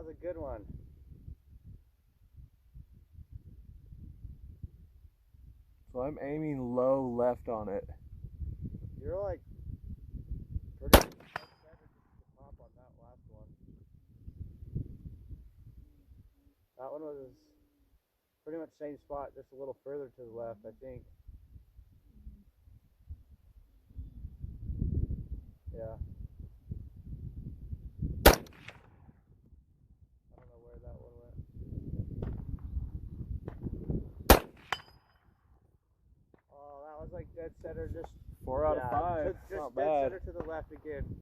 was a good one. So I'm aiming low left on it. You're like pretty much better to top on that last one. That one was pretty much same spot, just a little further to the left, I think. Yeah. I don't know where that one went. Oh, that was like dead center, just 4 out of 5. Just Not dead bad. center to the left again.